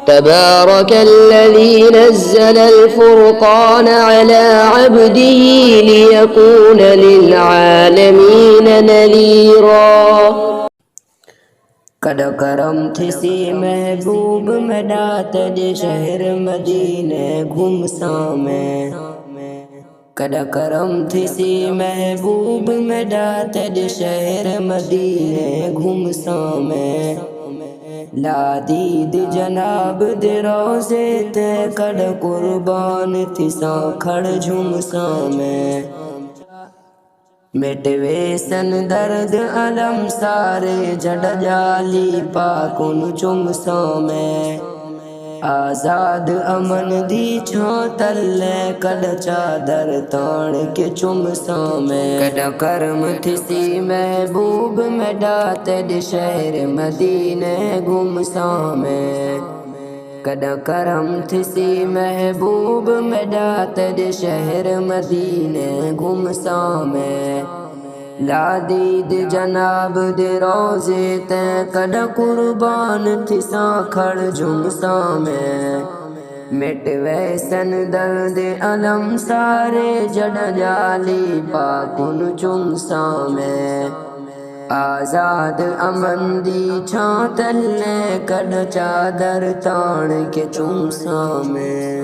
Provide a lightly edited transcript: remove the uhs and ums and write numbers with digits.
تبارك الذي نزل الفرقان على عبده ليكون للعالمين نذيرا۔ کد کرم تھسی محبوب میں ڈاتد شہر مدینے گھمساں میں، کد کرم تھسی محبوب میں ڈاتد شہر مدینے گھمساں میں، لا دید جناب دے روزے تے کد قربان تھساں کھڑ جھمساں میں، مٹوے سن درد علم سارے جڑ جالی پاکن چمساں میں، آزاد امن دی چھاں تلے کد چادر تان کے چمساں میں، کد کرم تھسی محبوب میں ڈاتد شہر مدینے گھمساں میں، کد کرم تھسی محبوب میں ڈاتد شہر مدینے گھمساں میں، لا دید جناب دے روزے تے کد قربان تھساں کھڑ جھمساں میں، مٹوے سن درد علم سارے جڑ جالی پاکن چمساں میں، آزاد امن دی چھاں تلے کد چادر تان کے چمساں میں۔